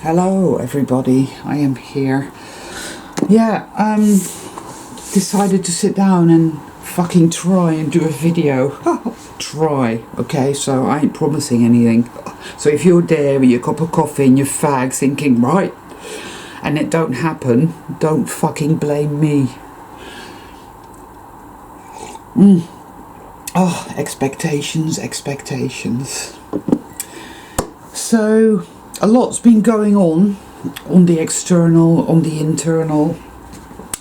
Hello everybody, I am here. Decided to sit down and fucking try and do a video. Try, okay, so I ain't promising anything. So if you're there with your cup of coffee and your fag thinking, right, and it don't happen, don't fucking blame me. Oh, expectations. So a lot's been going on the external, on the internal.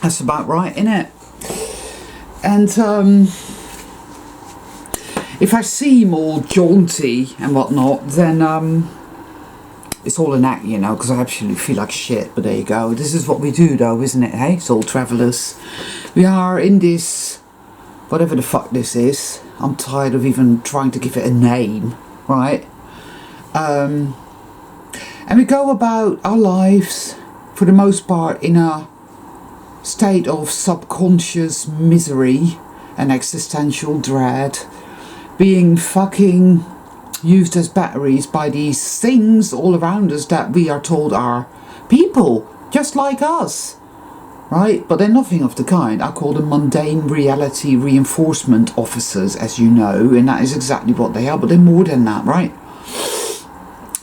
That's about right, innit? And if I seem all jaunty and whatnot, then it's all an act, you know, because I absolutely feel like shit. But there you go. This is what we do, though, isn't it? Hey, soul travellers. We are in this, whatever the fuck this is. I'm tired of even trying to give it a name, right? And we go about our lives, for the most part, in a state of subconscious misery and existential dread, being fucking used as batteries by these things all around us that we are told are people, just like us, right? But they're nothing of the kind. I call them mundane reality reinforcement officers, as you know, and that is exactly what they are, but they're more than that, right?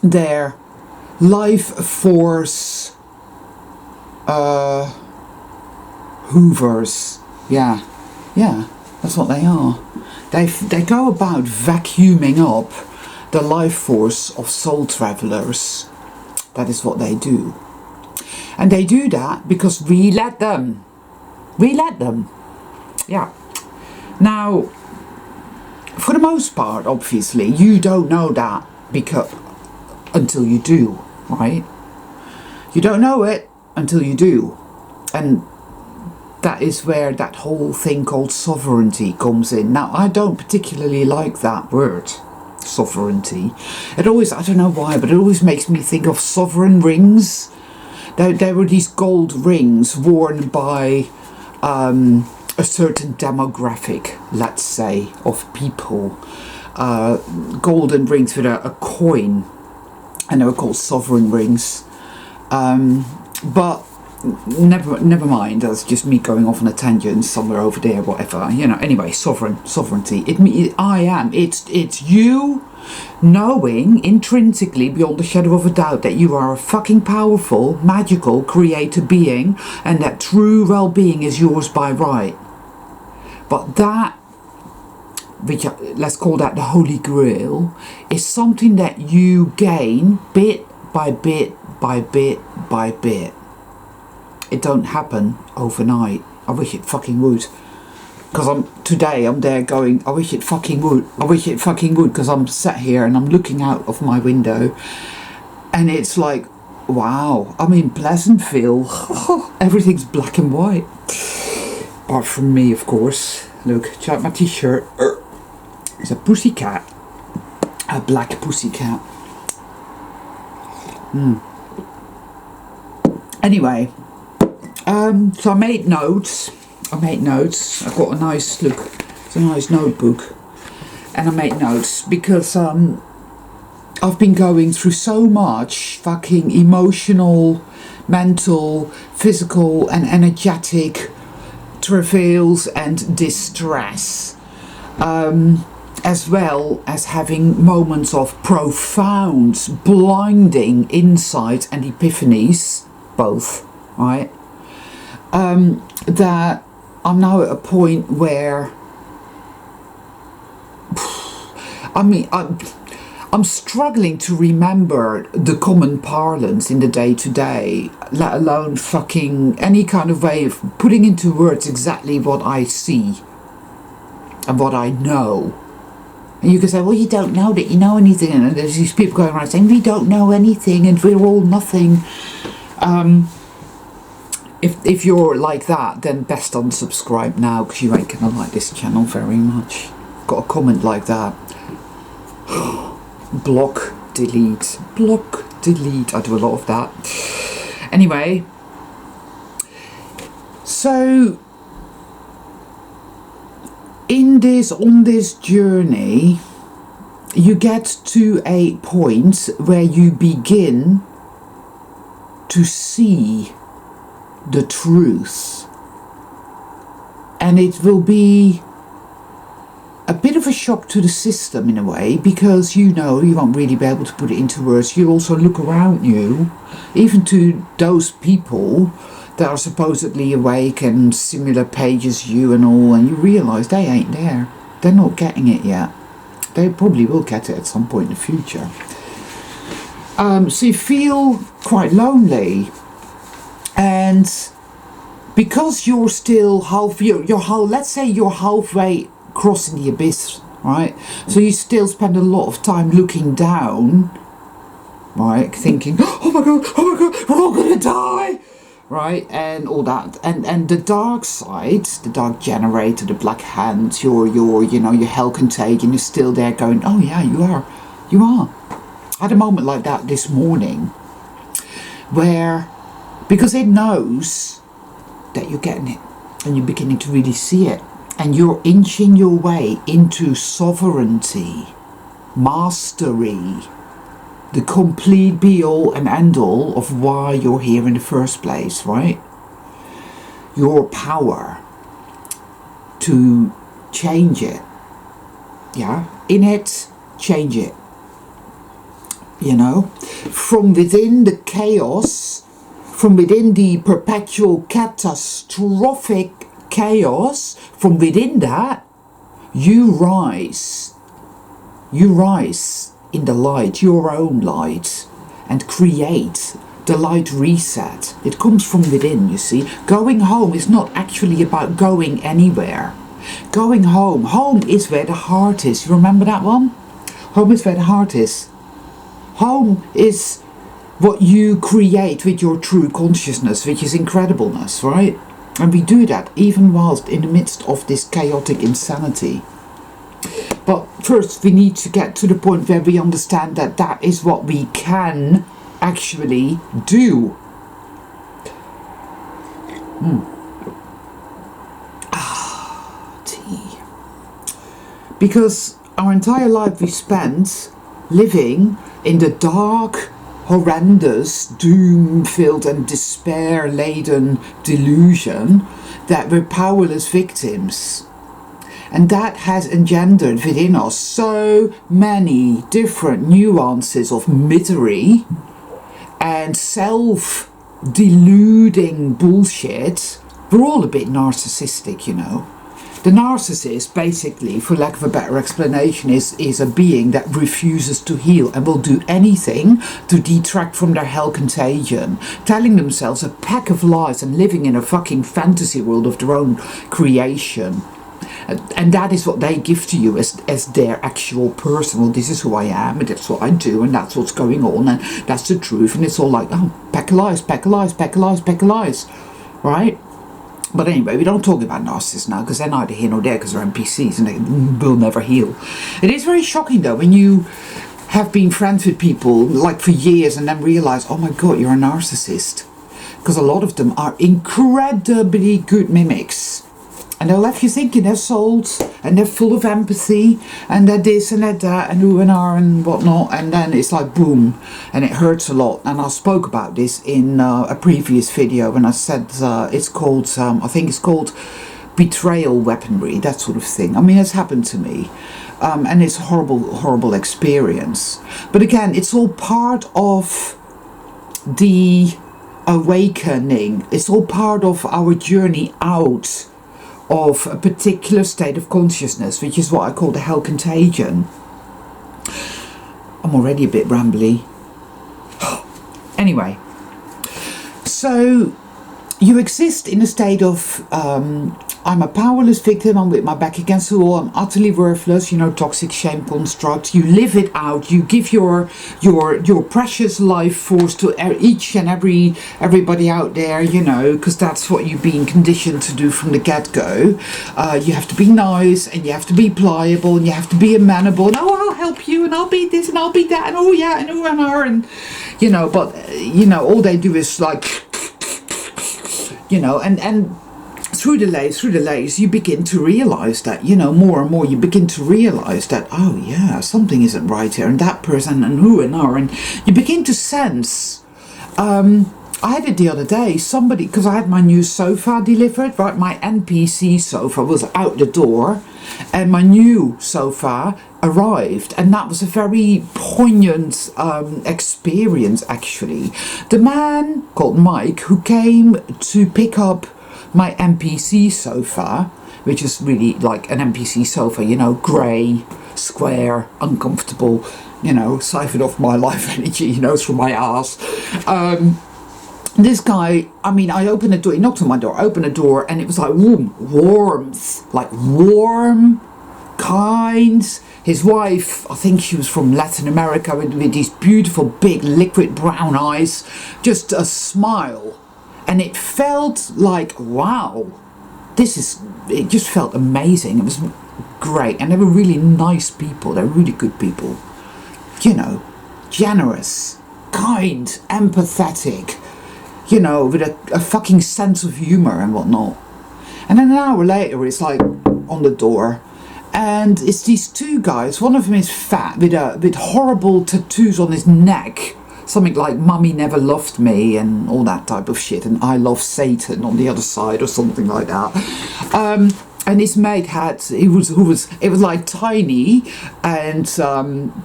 They're life force hoovers. Yeah, that's what they are. They go about vacuuming up the life force of soul travelers. That is what they do. And they do that because we let them. Yeah. Now, for the most part, obviously, you don't know that until you do, right? You don't know it until you do. And that is where that whole thing called sovereignty comes in. Now, I don't particularly like that word, sovereignty. It always, I don't know why, but it always makes me think of sovereign rings. There were these gold rings worn by a certain demographic, let's say, of people. Golden rings with a coin, and they were called sovereign rings. But never mind, that's just me going off on a tangent somewhere over there, whatever, you know. Anyway, sovereignty, it's you knowing intrinsically, beyond a shadow of a doubt, that you are a fucking powerful, magical creator being, and that true well-being is yours by right. But that, which let's call that the Holy Grail, is something that you gain bit by bit by bit by bit. It don't happen overnight. I wish it fucking would. Because today I'm there going, I wish it fucking would, because I'm sat here and I'm looking out of my window and it's like, wow, I'm in Pleasantville. Everything's black and white. Apart from me, of course. Look, check out my t-shirt. It's a pussycat. A black pussycat. Anyway, so I made notes. I've got a nice, look, it's a nice notebook. And I made notes because I've been going through so much fucking emotional, mental, physical and energetic travails and distress. As well as having moments of profound, blinding insight and epiphanies, both, right? That I'm now at a point where, I'm struggling to remember the common parlance in the day-to-day, let alone fucking any kind of way of putting into words exactly what I see and what I know. And you can say, well, you don't know that you know anything. And there's these people going around saying, we don't know anything and we're all nothing. If you're like that, then best unsubscribe now, because you ain't gonna like this channel very much. Got a comment like that. Block, delete. I do a lot of that. Anyway, so on this journey, you get to a point where you begin to see the truth. And it will be a bit of a shock to the system in a way, because you won't really be able to put it into words. You also look around you, even to those people that are supposedly awake and similar page as you and all, and you realise they ain't there. They're not getting it yet. They probably will get it at some point in the future. So you feel quite lonely, and because you're still let's say you're halfway crossing the abyss, right? So you still spend a lot of time looking down, right? Thinking, oh my god, we're all gonna die, right? And all that, and the dark side, the dark generator, the black hand, your hell contagion is still there, going, oh yeah, you are. I had a moment like that this morning, where, because it knows that you're getting it, and you're beginning to really see it, and you're inching your way into sovereignty, mastery, the complete be-all and end-all of why you're here in the first place, right? Your power to change it, yeah? In it, change it, from within the chaos, from within the perpetual catastrophic chaos, from within that, you rise in the light, your own light, and create the light reset. It comes from within, you see. Going home is not actually about going anywhere. Going home is where the heart is. You remember that one? Home is where the heart is. Home is what you create with your true consciousness, which is incredibleness, right? And we do that even whilst in the midst of this chaotic insanity. But first we need to get to the point where we understand that that is what we can actually do. Tea. Because our entire life we spent living in the dark, horrendous, doom-filled and despair-laden delusion that we're powerless victims. And that has engendered within us so many different nuances of misery and self-deluding bullshit. We're all a bit narcissistic, The narcissist, basically, for lack of a better explanation, is a being that refuses to heal and will do anything to detract from their hell contagion, telling themselves a pack of lies and living in a fucking fantasy world of their own creation. And that is what they give to you as their actual person. Well, this is who I am, and that's what I do, and that's what's going on, and that's the truth. And it's all like, oh, pack of lies, pack of lies, pack of lies, pack of lies, right? But anyway, we don't talk about narcissists now, because they're neither here nor there, because they're NPCs and they will never heal. It is very shocking, though, when you have been friends with people like for years and then realize, oh my god, you're a narcissist. Because a lot of them are incredibly good mimics. And they'll left you thinking they're souls, and they're full of empathy, and they're this and they're that, and who and are and whatnot, and then it's like boom, and it hurts a lot. And I spoke about this in a previous video when I said it's called, I think it's called betrayal weaponry, that sort of thing. I mean, it's happened to me, and it's a horrible experience. But again, it's all part of the awakening. It's all part of our journey out of a particular state of consciousness, which is what I call the hell contagion. I'm already a bit rambly. Anyway, so you exist in a state of I'm a powerless victim, I'm with my back against the wall, I'm utterly worthless, toxic shame construct. You live it out, you give your precious life force to each and everybody out there, because that's what you've been conditioned to do from the get-go. You have to be nice, and you have to be pliable, and you have to be amenable, and oh, I'll help you, and I'll be this, and I'll be that, and oh yeah, and oh and her, and but all they do is like, and through the layers, you begin to realize that, more and more you begin to realize that, oh yeah, something isn't right here, and that person, and who and are, and you begin to sense a I had it the other day, somebody, because I had my new sofa delivered, right, my NPC sofa was out the door, and my new sofa arrived, and that was a very poignant experience, actually. The man called Mike, who came to pick up my NPC sofa, which is really like an NPC sofa, you know, grey, square, uncomfortable, you know, siphoned off my life energy, you know, through my ass. This guy, I mean, I opened the door, he knocked on my door, I opened the door, and it was like warmth, like warm, kind. His wife, I think she was from Latin America, with these beautiful, big, liquid brown eyes, just a smile. And it felt like, wow, it just felt amazing. It was great. And they were really nice people. They're really good people. You know, generous, kind, empathetic, you know, with a fucking sense of humour and whatnot. And then an hour later, it's like on the door. And it's these two guys. One of them is fat with horrible tattoos on his neck. Something like "Mummy never loved me" and all that type of shit, and "I love Satan" on the other side, or something like that. And his mate it was like Tiny, and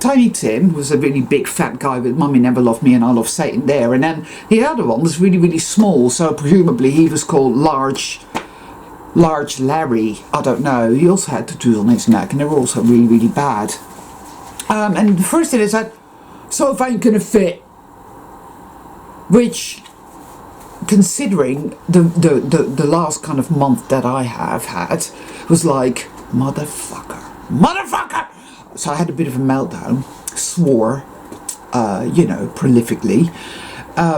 Tiny Tim was a really big fat guy with "Mummy never loved me" and "I love Satan" there, and then the other one was really, really small, so presumably he was called Large Larry. I don't know. He also had tattoos on his neck, and they were also really, really bad. And the first thing is that sofa ain't gonna fit. Which, considering the last kind of month that I have had, was like, motherfucker. So I had a bit of a meltdown, swore, you know, prolifically,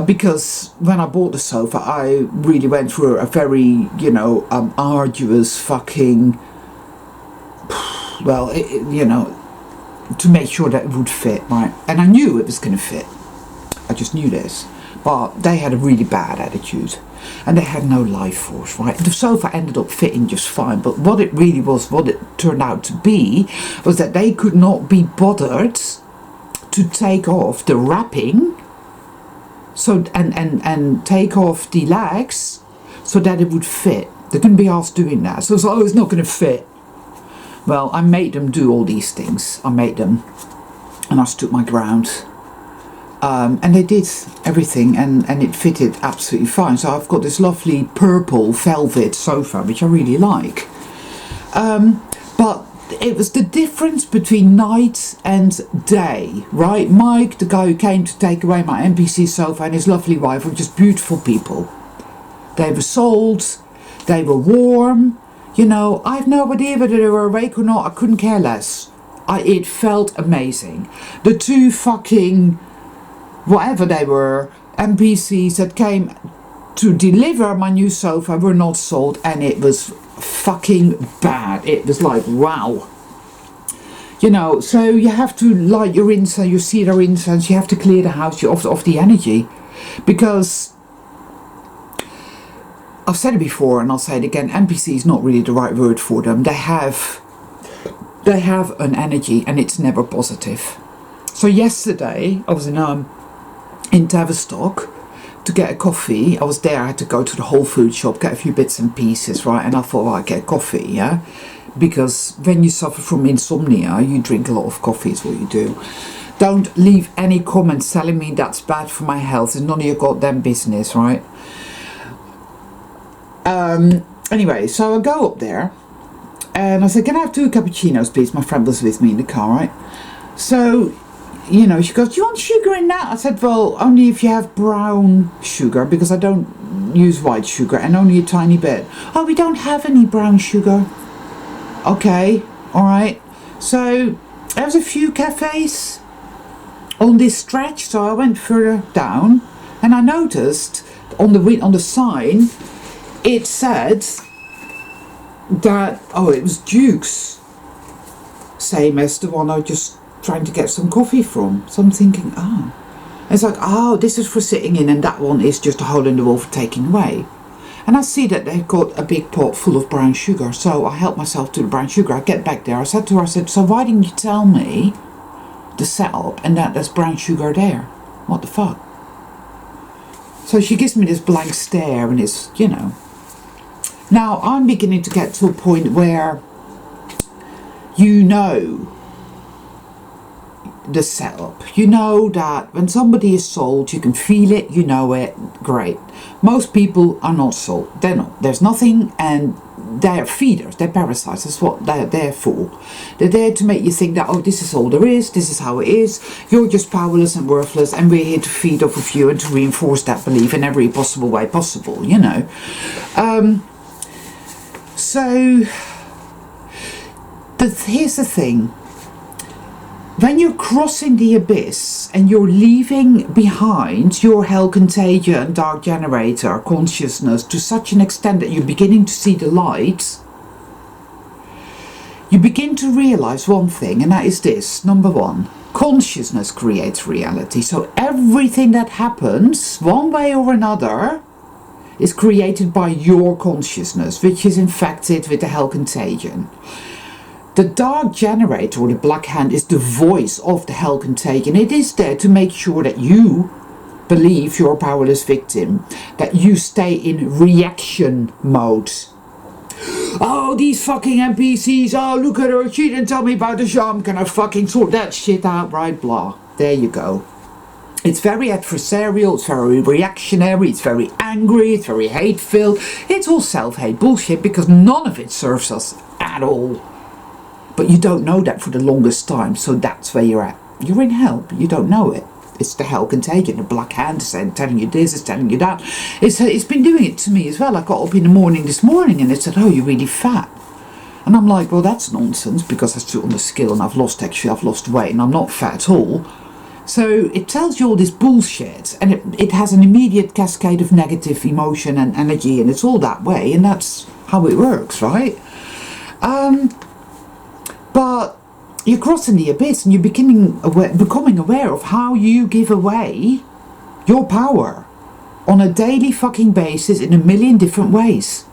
because when I bought the sofa, I really went through a very, you know, arduous fucking, well, you know, to make sure that it would fit, right? And I knew it was going to fit. I just knew this. But they had a really bad attitude, and they had no life force, right? The sofa ended up fitting just fine, but what it really was, what it turned out to be, was that they could not be bothered to take off the wrapping, so and take off the legs, so that it would fit. They couldn't be asked doing that, so it's not going to fit. Well, I made them do all these things. I made them, and I stood my ground. And they did everything, and it fitted absolutely fine. So I've got this lovely purple velvet sofa, which I really like. But it was the difference between night and day, right? Mike, the guy who came to take away my NPC sofa, and his lovely wife were just beautiful people. They were sold, they were warm, you know, I have no idea whether they were awake or not, I couldn't care less. It felt amazing. The two fucking, whatever they were, NPCs that came to deliver my new sofa were not sold, and it was fucking bad. It was like, wow. You know, so you have to light your incense, you see their incense, you have to clear the house of the energy. Because, I've said it before and I'll say it again, NPC is not really the right word for them. They have an energy, and it's never positive. So yesterday, I was in Tavistock to get a coffee. I was there, I had to go to the Whole Food shop, get a few bits and pieces, right? And I thought, well, I'd get coffee, yeah? Because when you suffer from insomnia, you drink a lot of coffee is what you do. Don't leave any comments telling me that's bad for my health. It's none of your goddamn business, right? Anyway, so I go up there, and I said, can I have 2 cappuccinos, please? My friend was with me in the car, right? So, you know, she goes, do you want sugar in that? I said, well, only if you have brown sugar, because I don't use white sugar, and only a tiny bit. Oh, we don't have any brown sugar. Okay, all right. So there was a few cafes on this stretch, so I went further down, and I noticed on the sign it said that, oh, it was Duke's, same as the one I was just trying to get some coffee from. So I'm thinking, oh, it's like, oh, this is for sitting in, and that one is just a hole in the wall for taking away. And I see that they've got a big pot full of brown sugar, so I help myself to the brown sugar. I get back there, I said to her, so why didn't you tell me the setup and that there's brown sugar there? What the fuck? So she gives me this blank stare, and it's, you know. Now I'm beginning to get to a point where you know the setup. You know that when somebody is sold, you can feel it, you know it, great. Most people are not sold. They're not. There's nothing, and they're feeders, they're parasites. That's what they're there for. They're there to make you think that, oh, this is all there is, this is how it is, you're just powerless and worthless, and we're here to feed off of you and to reinforce that belief in every possible way possible, you know. So here's the thing. When you're crossing the abyss and you're leaving behind your hell contagion and dark generator consciousness to such an extent that you're beginning to see the light, you begin to realize one thing, and that is this. Number one, consciousness creates reality. So everything that happens, one way or another, is created by your consciousness, which is infected with the hell contagion. The dark generator, or the black hand, is the voice of the hell contagion. It is there to make sure that you believe you're a powerless victim, that you stay in reaction mode. Oh, these fucking NPCs, oh, look at her, she didn't tell me about the show, I'm gonna fucking sort that shit out, right, blah. There you go. It's very adversarial, it's very reactionary, it's very angry, it's very hate-filled. It's all self-hate bullshit, because none of it serves us at all. But you don't know that for the longest time, so that's where you're at. You're in hell, but you don't know it. It's the hell contagion. The black hand is telling you this, it's telling you that. It's been doing it to me as well. I got up in the morning this morning and it said, oh, you're really fat. And I'm like, well, that's nonsense, because I stood on the scale and I've lost weight and I'm not fat at all. So it tells you all this bullshit, and it has an immediate cascade of negative emotion and energy, and it's all that way, and that's how it works, right? But you're crossing the abyss and you're becoming aware of how you give away your power on a daily fucking basis in a million different ways.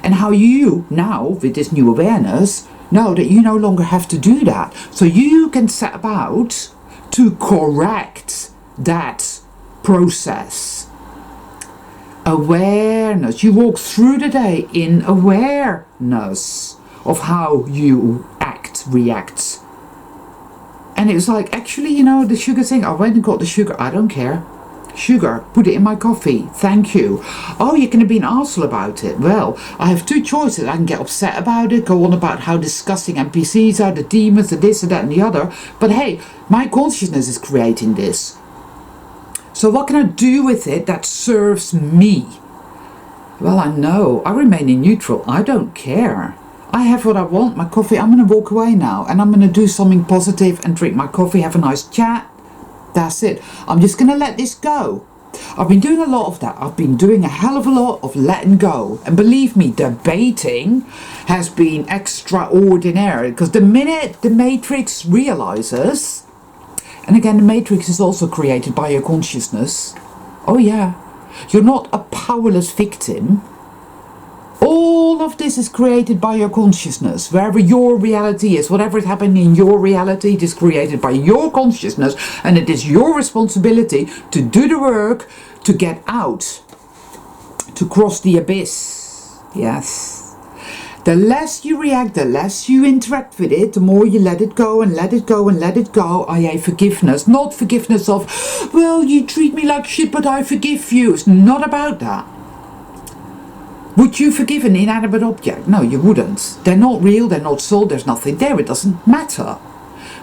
And how you now, with this new awareness, know that you no longer have to do that. So you can set about to correct that process. Awareness. You walk through the day in awareness of how you react. And it was like, actually, you know, the sugar thing, I went and got the sugar, I don't care. Sugar, put it in my coffee, thank you. Oh, you're going to be an arsehole about it. Well, I have two choices. I can get upset about it, go on about how disgusting NPCs are, the demons, the this and that and the other, but hey, my consciousness is creating this. So what can I do with it that serves me? Well, I know, I remain in neutral, I don't care. I have what I want, my coffee, I'm going to walk away now and I'm going to do something positive and drink my coffee, have a nice chat. That's it. I'm just going to let this go. I've been doing a lot of that. I've been doing a hell of a lot of letting go. And believe me, debating has been extraordinary, because the minute the Matrix realizes, and again, the Matrix is also created by your consciousness. Oh yeah, you're not a powerless victim. All of this is created by your consciousness. Wherever your reality is, whatever is happening in your reality, it is created by your consciousness, and it is your responsibility to do the work, to get out, to cross the abyss. Yes. The less you react, the less you interact with it, the more you let it go and let it go and let it go, i.e. forgiveness. Not forgiveness of, well, you treat me like shit, but I forgive you. It's not about that. Would you forgive an inanimate object? No, you wouldn't. They're not real, they're not soul, there's nothing there, it doesn't matter.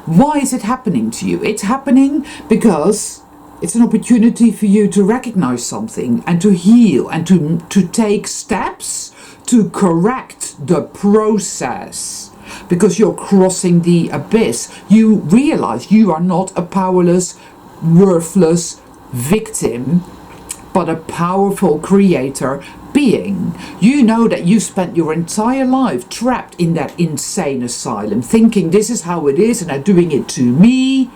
Why is it happening to you? It's happening because it's an opportunity for you to recognize something and to heal and to take steps to correct the process. Because you're crossing the abyss. You realize you are not a powerless, worthless victim, but a powerful creator being. You know that you spent your entire life trapped in that insane asylum, thinking this is how it is and they're doing it to me,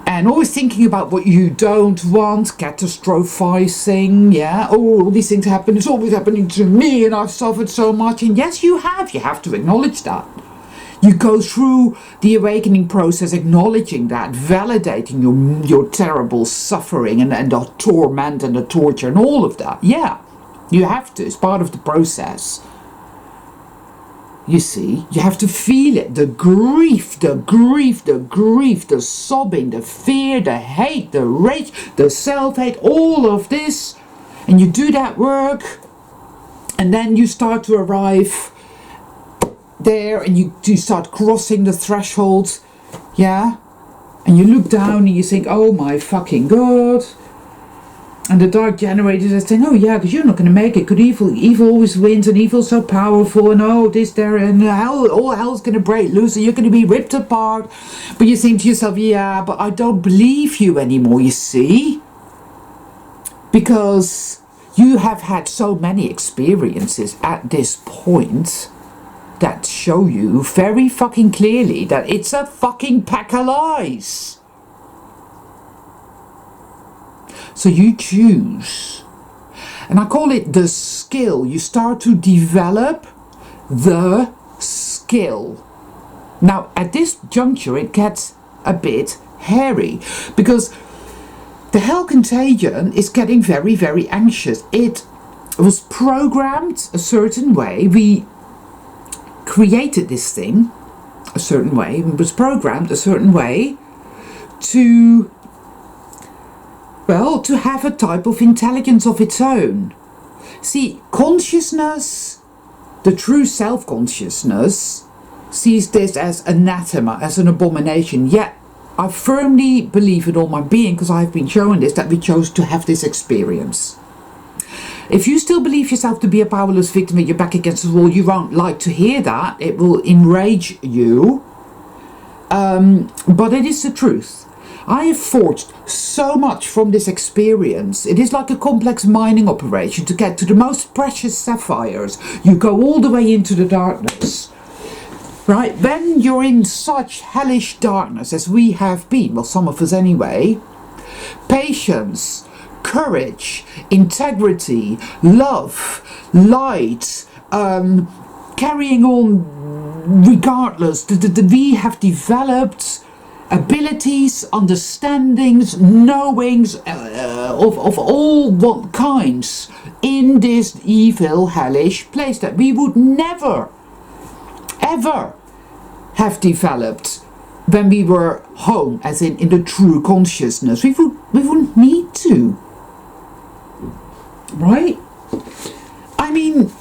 and always thinking about what you don't want, catastrophizing, yeah, oh, all these things happen, it's always happening to me and I've suffered so much. And yes, you have to acknowledge that. You go through the awakening process acknowledging that, validating your terrible suffering and the torment and the torture and all of that. Yeah, you have to. It's part of the process. You see, you have to feel it. The grief, the sobbing, the fear, the hate, the rage, the self-hate, all of this. And you do that work, and then you start to arrive there, and you start crossing the threshold, yeah? And you look down and you think, oh my fucking God. And the dark generators are saying, oh yeah, because you're not going to make it, because evil always wins, and evil's so powerful, and oh, this, there, and all hell's going to break loose, and you're going to be ripped apart. But you think to yourself, yeah, but I don't believe you anymore, you see? Because you have had so many experiences at this point that show you very fucking clearly that it's a fucking pack of lies. So you choose. And I call it the skill. You start to develop the skill. Now, at this juncture, it gets a bit hairy, because the Hell Contagion is getting very, very anxious. It was programmed a certain way. We created this thing a certain way. It was programmed a certain way to, well, to have a type of intelligence of its own. See, consciousness, the true self-consciousness, sees this as anathema, as an abomination. Yet, I firmly believe in all my being, because I've been shown this, that we chose to have this experience. If you still believe yourself to be a powerless victim and you're back against the wall, you won't like to hear that. It will enrage you. But it is the truth. I have forged so much from this experience. It is like a complex mining operation to get to the most precious sapphires. You go all the way into the darkness. Right? When you're in such hellish darkness as we have been, well, some of us anyway, patience, courage, integrity, love, light, carrying on regardless. We have developed abilities, understandings, knowings of all kinds in this evil, hellish place that we would never, ever have developed when we were home, as in the true consciousness. We wouldn't need to. Right? I mean,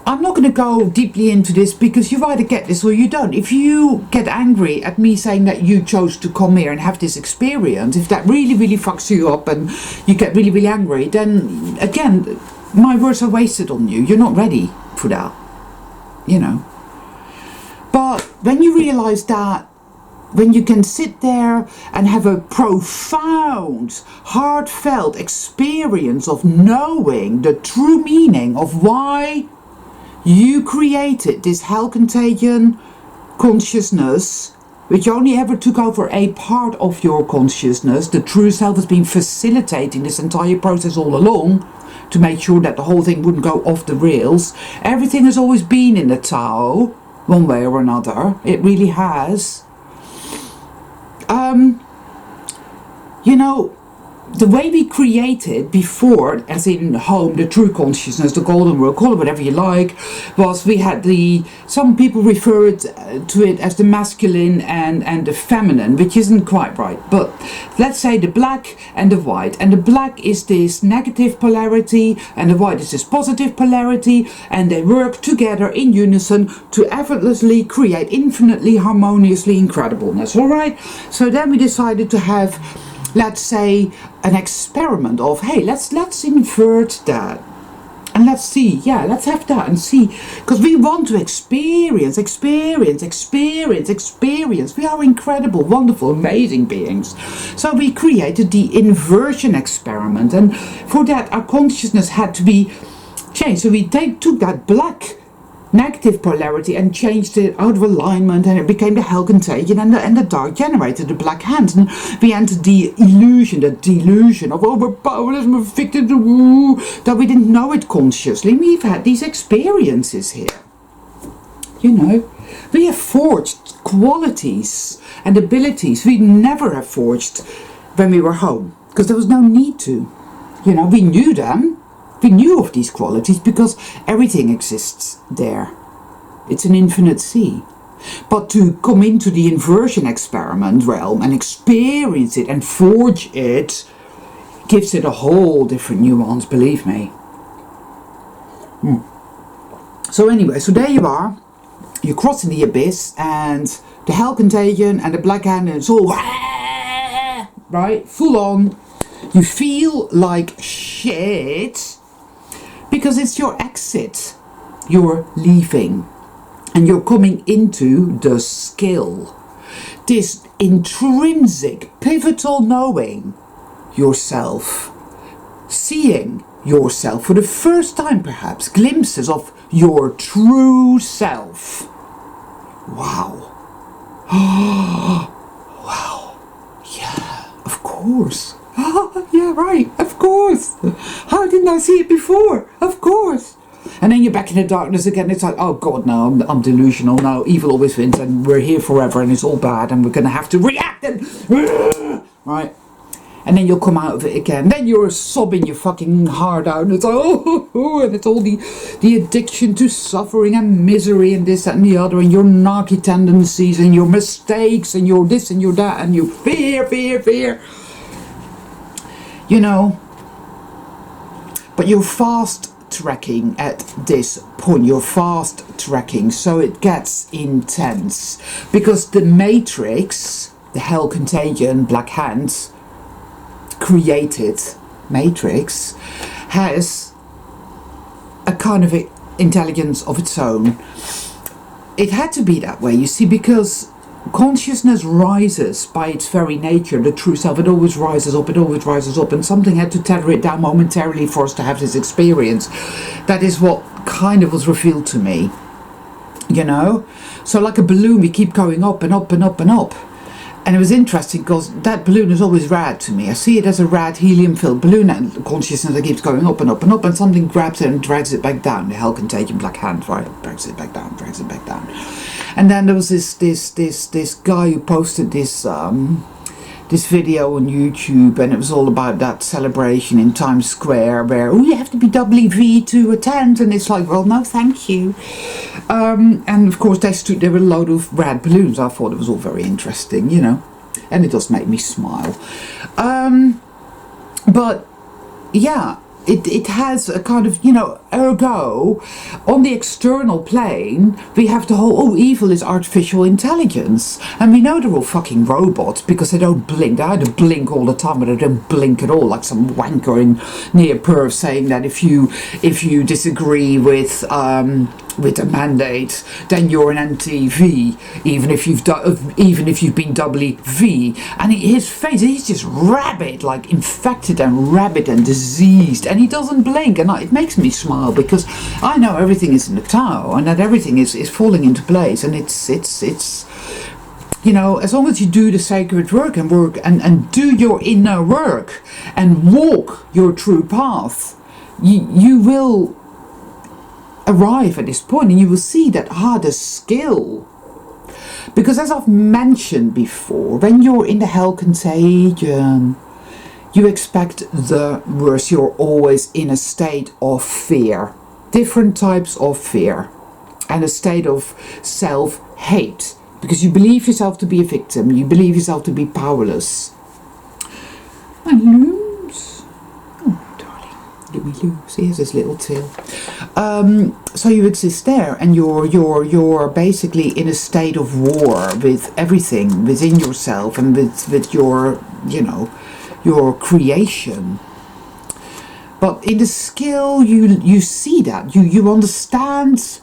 I'm not going to go deeply into this, because you either get this or you don't. If you get angry at me saying that you chose to come here and have this experience, if that really, really fucks you up and you get really, really angry, then again, my words are wasted on you. You're not ready for that, you know. But when you realize that, when you can sit there and have a profound, heartfelt experience of knowing the true meaning of why you created this Hell Contagion consciousness, which only ever took over a part of your consciousness. The true self has been facilitating this entire process all along to make sure that the whole thing wouldn't go off the rails. Everything has always been in the Tao, one way or another. It really has. You know, the way we created before, as in home, the true consciousness, the golden world, call it whatever you like, was we had some people refer to it as the masculine and the feminine, which isn't quite right. But let's say the black and the white. And the black is this negative polarity, and the white is this positive polarity, and they work together in unison to effortlessly create infinitely harmoniously incredibleness. All right? So then we decided to have, let's say, an experiment of, hey, let's invert that, and let's see, yeah, let's have that and see, because we want to experience. We are incredible, wonderful, amazing beings. So we created the inversion experiment, and for that our consciousness had to be changed. So we took that black negative polarity and changed it out of alignment, and it became the Hell Contagion, and the dark generated the black hands, and we entered the illusion, the delusion of, oh, we're powerless, we're victims, that we didn't know it consciously. We've had these experiences here, you know. We have forged qualities and abilities we never have forged when we were home, because there was no need to. You know, we knew them. We knew of these qualities because everything exists there. It's an infinite sea. But to come into the inversion experiment realm and experience it and forge it gives it a whole different nuance, believe me. So anyway, so there you are. You're crossing the abyss and the Hell Contagion and the Black Hand, and it's all right, full on. You feel like shit because it's your exit. You're leaving and you're coming into the skill. This intrinsic, pivotal knowing yourself. Seeing yourself for the first time, perhaps. Glimpses of your true self. Wow. Wow. Yeah, of course. Yeah, right, of course. How didn't I see it before? Of course. And then you're back in the darkness again. It's like, oh God, no, I'm delusional. No, evil always wins and we're here forever and it's all bad and we're going to have to react and... Right? And then you'll come out of it again. Then you're sobbing your fucking heart out. And it's like, oh, and it's all the addiction to suffering and misery and this, that and the other. And your narky tendencies and your mistakes and your this and your that. And your fear. You know. But you're fast tracking at this point. You're fast tracking. So it gets intense. Because the Matrix, the Hell Contagion, Black Hand, created Matrix has a kind of intelligence of its own. It had to be that way, you see, because consciousness rises by its very nature. The true self, it always rises up, and something had to tether it down momentarily for us to have this experience. That is what kind of was revealed to me, you know. So like a balloon, we keep going up and up and up and up. And it was interesting because that balloon is always rad to me. I see it as a rad helium-filled balloon and consciousness that keeps going up and up and up, and something grabs it and drags it back down. The Hell Contagion Black Hand, right? Drags it back down. And then there was this guy who posted this video on YouTube, and it was all about that celebration in Times Square where, oh, you have to be WV to attend, and it's like, well, no, thank you. And of course there were a load of rad balloons. I thought it was all very interesting, you know, and it does make me smile. But yeah, it has a kind of, you know, ergo, on the external plane, we have the whole, oh, evil is artificial intelligence. And we know they're all fucking robots because they don't blink. They either blink all the time or they don't blink at all, like some wanker in near Perth saying that if you disagree with a mandate, then you're an anti-V, even if you've been doubly V. And his face, he's just rabid, like infected and rabid and diseased, and he doesn't blink, and it makes me smile because I know everything is in the Tao and that everything is falling into place, and it's you know, as long as you do the sacred work and do your inner work and walk your true path, you will arrive at this point, and you will see that the skill. Because as I've mentioned before, when you're in the Hell Contagion, you expect the worst. You're always in a state of fear, different types of fear, and a state of self-hate, because you believe yourself to be a victim, you believe yourself to be powerless. And lose. Oh, darling, did we lose? Here's his little tail. So you exist there, and you're basically in a state of war with everything within yourself and with your, you know, your creation. But in the skill, you see that you understand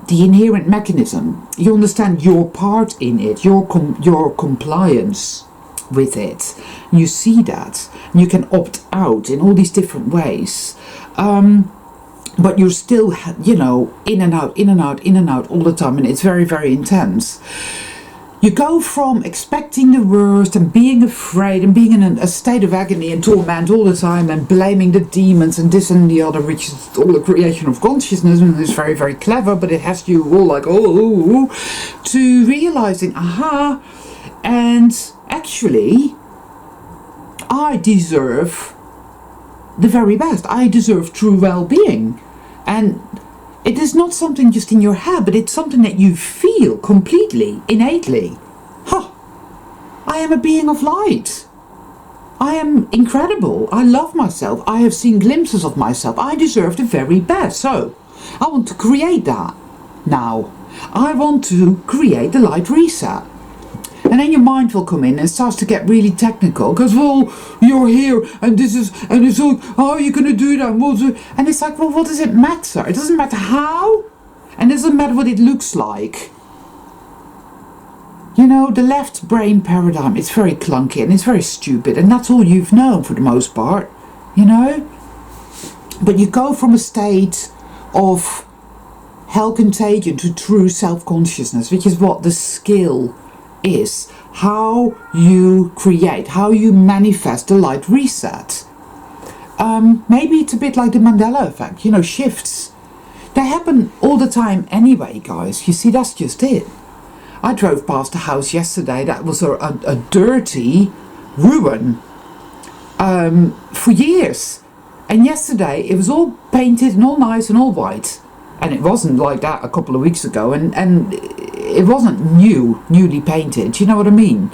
the inherent mechanism. You understand your part in it, your compliance with it. You see that, and you can opt out in all these different ways. But you're still, you know, in and out all the time, and it's very, very intense. You go from expecting the worst and being afraid and being in a state of agony and torment all the time and blaming the demons and this and the other, which is all the creation of consciousness and is very, very clever, but it has you all like, oh, to realizing, aha, and actually, I deserve the very best. I deserve true well-being. And it is not something just in your head, but it's something that you feel completely, innately. I am a being of light. I am incredible. I love myself. I have seen glimpses of myself. I deserve the very best. So, I want to create that now. I want to create the light reset. And then your mind will come in and starts to get really technical. Because, well, you're here and this is, and it's like, how are you going to do that? And it's like, well, what does it matter? It doesn't matter how, and it doesn't matter what it looks like. You know, the left brain paradigm, it's very clunky and it's very stupid. And that's all you've known for the most part, you know. But you go from a state of hell contagion to true self-consciousness, which is what the skill is. How you create, how you manifest the light reset. Maybe it's a bit like the Mandela effect, you know, shifts. They happen all the time anyway, guys. You see, that's just it. I drove past a house yesterday that was a dirty ruin for years. And yesterday it was all painted and all nice and all white. And it wasn't like that a couple of weeks ago, and it wasn't newly painted. You know what I mean?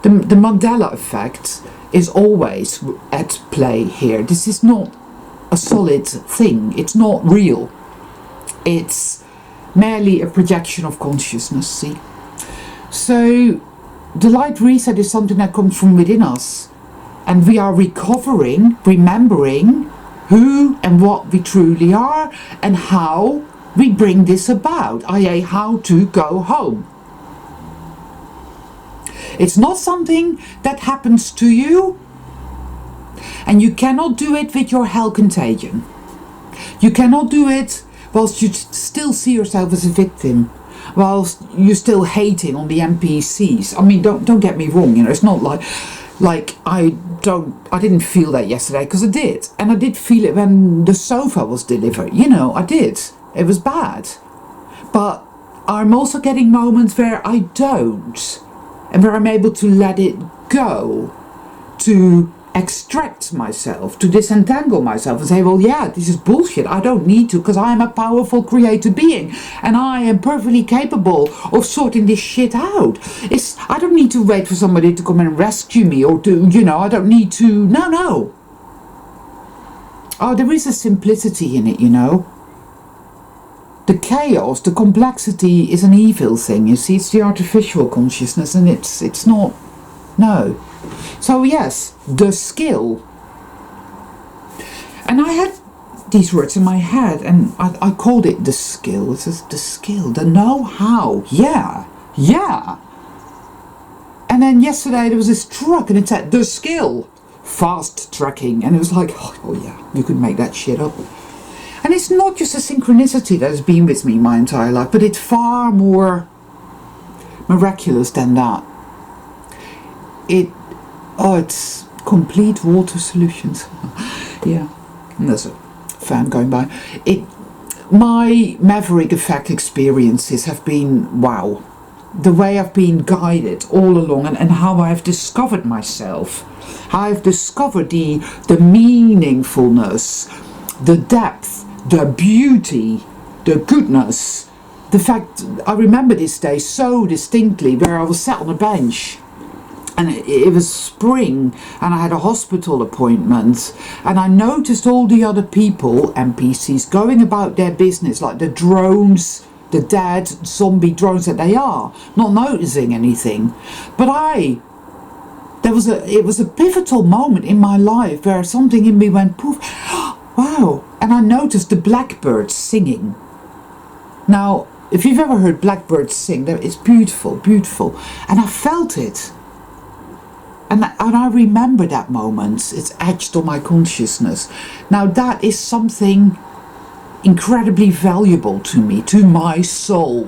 The Mandela effect is always at play here. This is not a solid thing. It's not real. It's merely a projection of consciousness, see? So the light reset is something that comes from within us. And we are recovering, remembering who and what we truly are and how we bring this about, i.e. how to go home. It's not something that happens to you, and you cannot do it with your hell contagion. You cannot do it whilst you still see yourself as a victim, whilst you're still hating on the NPCs. I mean, don't get me wrong, you know, it's not like I didn't feel that yesterday, because I did. And I did feel it when the sofa was delivered. You know, I did. It was bad. But I'm also getting moments where I don't. And where I'm able to let it go. To extract myself. To disentangle myself and say, well, yeah, this is bullshit. I don't need to, because I am a powerful creator being. And I am perfectly capable of sorting this shit out. I don't need to wait for somebody to come and rescue me, or to, you know, I don't need to, no. Oh, there is a simplicity in it, you know. The chaos, the complexity is an evil thing, you see. It's the artificial consciousness, and it's not, no. So yes, the skill. And I had these words in my head, and I called it the skill. It says the skill, the know-how. Yeah. And then yesterday there was this truck and it said the skill, fast tracking, and it was like, oh yeah, you could make that shit up. And it's not just a synchronicity that has been with me my entire life, but it's far more miraculous than that. It's complete water solutions. Yeah, and there's a fan going by. My Maverick Effect experiences have been wow. The way I've been guided all along, and how I've discovered myself. How I've discovered the meaningfulness, the depth, the beauty, the goodness. The fact, I remember this day so distinctly, where I was sat on a bench. And it was spring, and I had a hospital appointment, and I noticed all the other people, NPCs, going about their business, like the drones, the dead zombie drones that they are, not noticing anything. But it was a pivotal moment in my life where something in me went poof, wow, and I noticed the blackbirds singing. Now, if you've ever heard blackbirds sing, it's beautiful, beautiful, and I felt it. And I remember that moment. It's etched on my consciousness. Now that is something incredibly valuable to me, to my soul.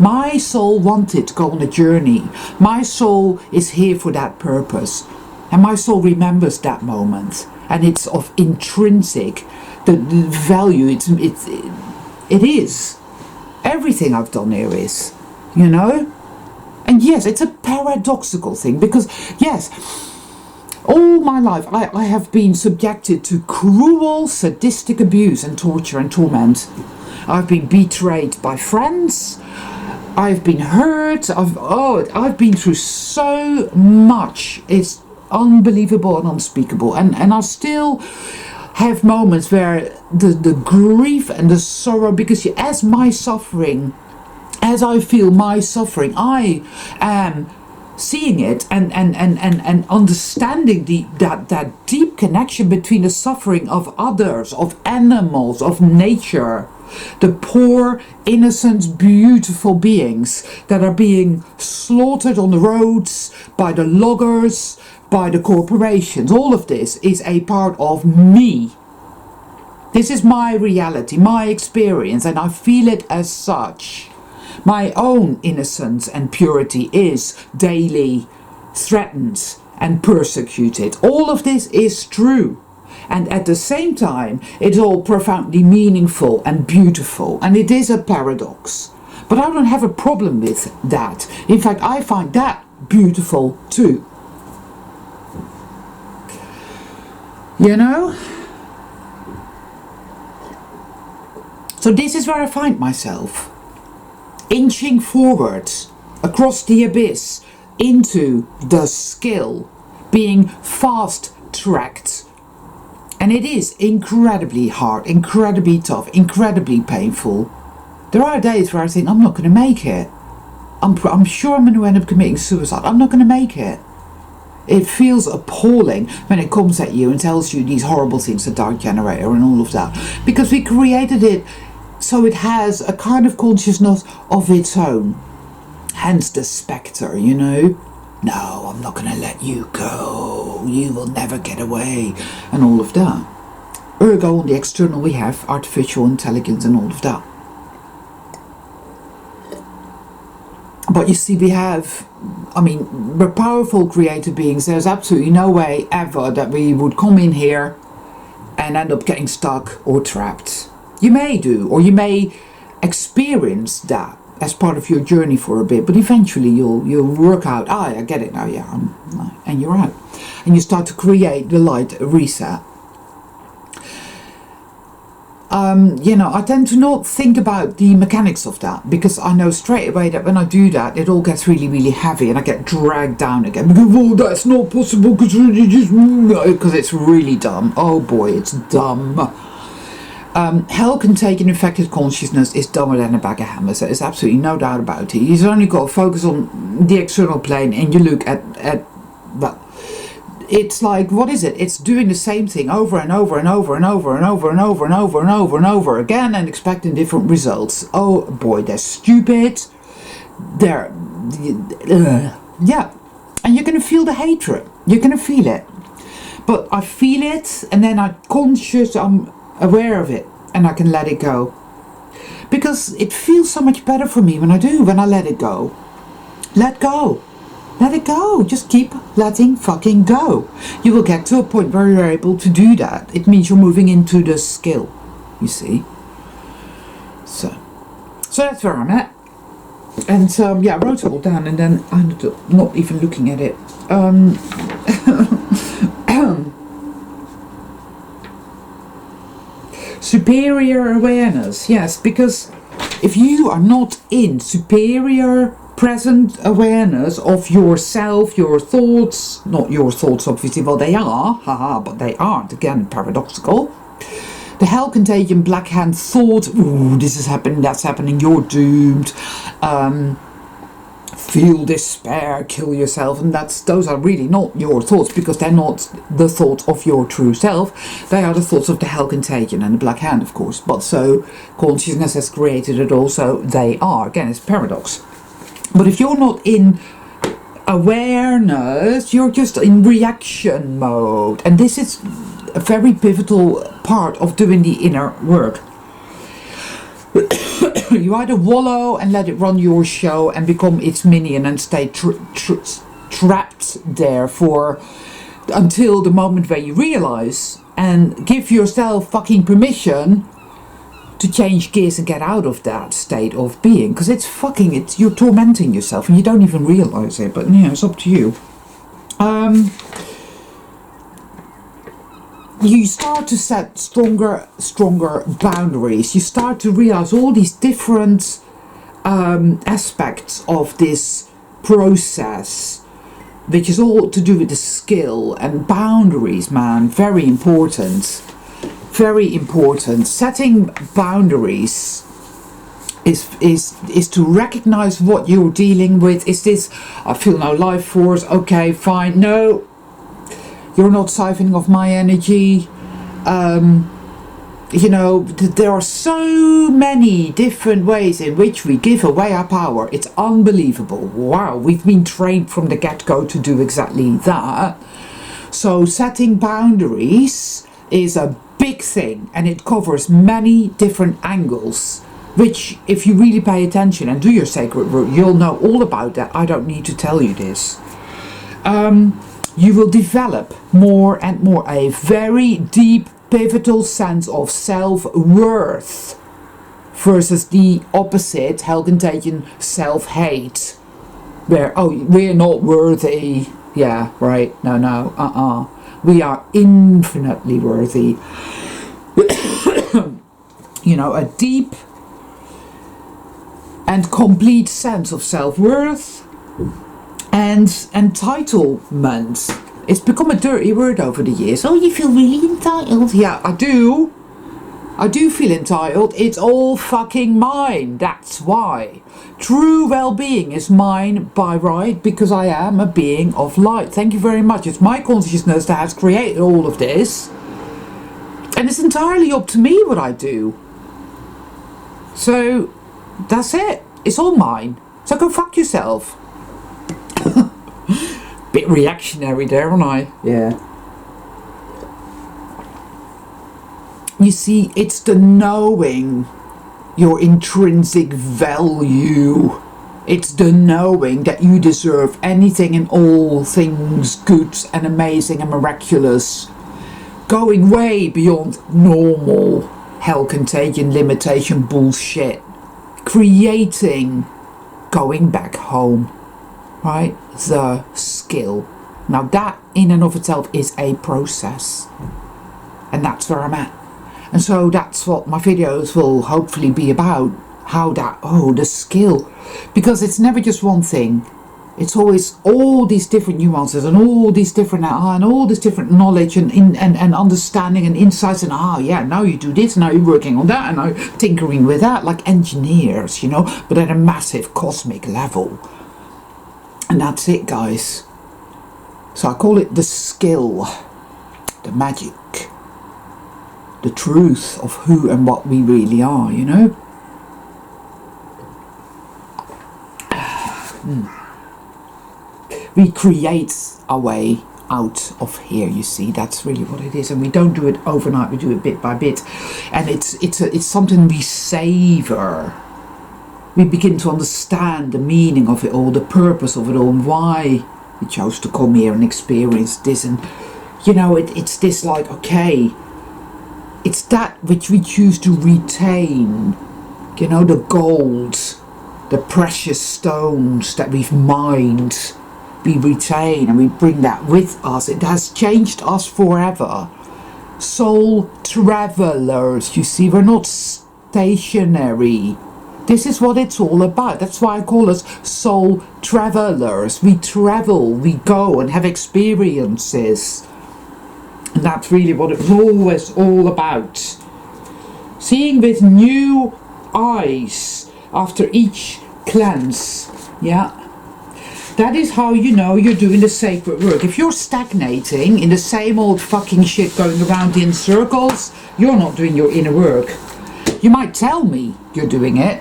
My soul wanted to go on a journey. My soul is here for that purpose. And my soul remembers that moment. And it's of intrinsic, the value, it is. Everything I've done here is, you know? And yes, it's a paradoxical thing because, yes, all my life I have been subjected to cruel, sadistic abuse and torture and torment. I've been betrayed by friends. I've been hurt. I've been through so much. It's unbelievable and unspeakable. And I still have moments where the grief and the sorrow, because as my suffering, as I feel my suffering, I am seeing it and understanding that deep connection between the suffering of others, of animals, of nature, the poor, innocent, beautiful beings that are being slaughtered on the roads by the loggers, by the corporations. All of this is a part of me. This is my reality, my experience, and I feel it as such. My own innocence and purity is daily threatened and persecuted. All of this is true. And at the same time, it's all profoundly meaningful and beautiful. And it is a paradox. But I don't have a problem with that. In fact, I find that beautiful too. You know? So this is where I find myself. Inching forwards across the abyss into the skill, being fast-tracked. And it is incredibly hard, incredibly tough, incredibly painful. There are days where I think, I'm not going to make it. I'm sure I'm going to end up committing suicide. I'm not going to make it. It feels appalling when it comes at you and tells you these horrible things, the dark generator and all of that. Because we created it so it has a kind of consciousness of its own. Hence the spectre, you know. No, I'm not going to let you go. You will never get away. And all of that. Ergo, on the external, we have artificial intelligence and all of that. But you see, we're powerful creative beings. There's absolutely no way ever that we would come in here and end up getting stuck or trapped. You may do, or you may experience that as part of your journey for a bit, but eventually you'll work out, I get it now, and you're out. And you start to create the light reset. I tend to not think about the mechanics of that, because I know straight away that when I do that, it all gets really, really heavy and I get dragged down again. Because, oh, that's not possible, because it's really dumb. Oh boy, it's dumb. Hell can take an infected consciousness is dumber than a bag of hammers. There is absolutely no doubt about it. You've only got to focus on the external plane and you look at well, it's like, what is it? It's doing the same thing over and over and over and over and over and over and over and over and over again and expecting different results. Oh boy, they're stupid. They're yeah, and you're going to feel the hatred. You're going to feel it. But I feel it, and then I'm aware of it, and I can let it go. Because it feels so much better for me when I let it go. Let go. Let it go. Just keep letting fucking go. You will get to a point where you're able to do that. It means you're moving into the skill, you see. So that's where I'm at. And I wrote it all down, and then I ended up not even looking at it. Superior awareness, yes, because if you are not in superior present awareness of yourself, your thoughts, not your thoughts obviously, well they are, but they aren't, again paradoxical. The hell contagion, black hand thought, ooh, this is happening, that's happening, you're doomed, feel despair, kill yourself, and those are really not your thoughts, because they're not the thoughts of your true self. They are the thoughts of the hell contagion and the black hand, of course. But so consciousness has created it also. They are, again, it's paradox. But if you're not in awareness, you're just in reaction mode, and this is a very pivotal part of doing the inner work. You either wallow and let it run your show and become its minion and stay trapped there for until the moment where you realize and give yourself fucking permission to change gears and get out of that state of being, because you're tormenting yourself and you don't even realize it. But yeah, it's up to you. You start to set stronger boundaries. You start to realize all these different aspects of this process, which is all to do with the skill and boundaries, man. Very important. Very important. Setting boundaries is to recognize what you're dealing with. Is this, I feel no life force, okay, fine. No, you're not siphoning off my energy. You know, there are so many different ways in which we give away our power. It's unbelievable. Wow, we've been trained from the get-go to do exactly that. So setting boundaries is a big thing, and it covers many different angles, which if you really pay attention and do your sacred work, you'll know all about that. I don't need to tell you this. You will develop more and more a very deep, pivotal sense of self-worth versus the opposite, Hell Contagion, self-hate, where, oh, we're not worthy. Yeah, right. No. We are infinitely worthy. You know, a deep and complete sense of self-worth and entitlement. It's become a dirty word over the years. Oh, you feel really entitled? Yeah, I do. I do feel entitled. It's all fucking mine. That's why. True well-being is mine by right, because I am a being of light. Thank you very much. It's my consciousness that has created all of this. And it's entirely up to me what I do. So, that's it. It's all mine. So go fuck yourself. Bit reactionary there, aren't I? Yeah. You see, it's the knowing your intrinsic value. It's the knowing that you deserve anything and all things good and amazing and miraculous. Going way beyond normal Hell Contagion limitation bullshit. Creating, going back home. Right? The skill. Now that in and of itself is a process. And that's where I'm at. And so that's what my videos will hopefully be about. How that, the skill. Because it's never just one thing. It's always all these different nuances and all these different, and all this different knowledge and understanding and insights. And now you do this, now you're working on that, and now you're tinkering with that, like engineers, you know, but at a massive cosmic level. And that's it, guys. So I call it the skill, the magic, the truth of who and what we really are, you know. We create our way out of here, you see. That's really what it is. And we don't do it overnight, we do it bit by bit. And it's something we savor. We begin to understand the meaning of it all, the purpose of it all, and why we chose to come here and experience this. And, you know, it's this like, okay, it's that which we choose to retain. You know, the gold, the precious stones that we've mined, we retain and we bring that with us. It has changed us forever. Soul travelers, you see, we're not stationary. This is what it's all about. That's why I call us soul travelers. We travel, we go and have experiences. And that's really what it's always all about. Seeing with new eyes after each cleanse. Yeah. That is how you know you're doing the sacred work. If you're stagnating in the same old fucking shit going around in circles, you're not doing your inner work. You might tell me you're doing it.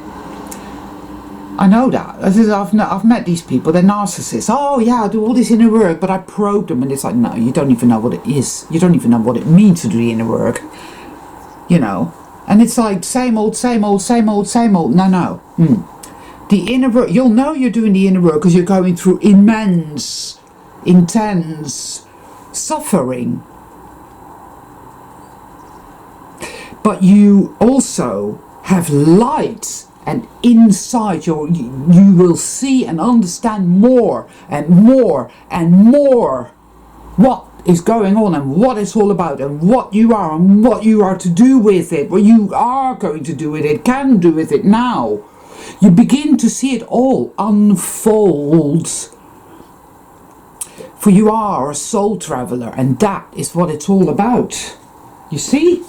I know that. I've met these people, they're narcissists. Oh yeah, I do all this inner work, but I probe them, and it's like, no, you don't even know what it is. You don't even know what it means to do the inner work. You know, And it's like same old, same old, same old, same old. No. The inner work, you'll know you're doing the inner work because you're going through immense, intense suffering. But you also have light, and inside you will see and understand more and more and more what is going on and what it's all about and what you are and what you are to do with it, what you are going to do with it, can do with it now. You begin to see it all unfold. For you are a soul traveler, and that is what it's all about. You see?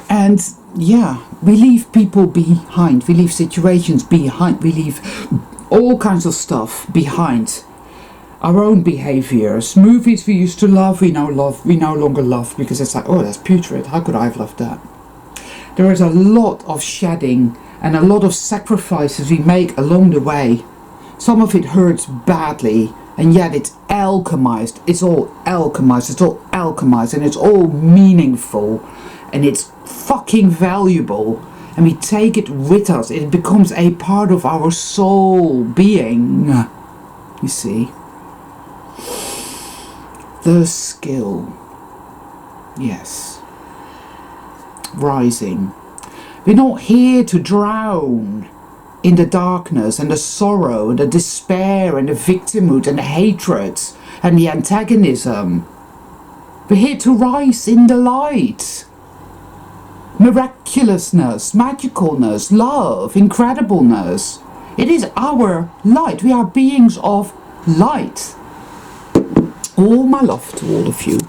And yeah, we leave people behind, we leave situations behind, we leave all kinds of stuff behind. Our own behaviours, movies we used to love, we no longer love, because it's like, oh, that's putrid, how could I have loved that? There is a lot of shedding and a lot of sacrifices we make along the way. Some of it hurts badly, and yet it's alchemized, it's all alchemized, and it's all meaningful, and it's fucking valuable, and we take it with us. It becomes a part of our soul being, you see. The skill, yes, rising. We're not here to drown in the darkness and the sorrow and the despair and the victimhood and the hatred and the antagonism. We're here to rise in the light. Miraculousness, magicalness, love, incredibleness. It is our light. We are beings of light. All my love to all of you.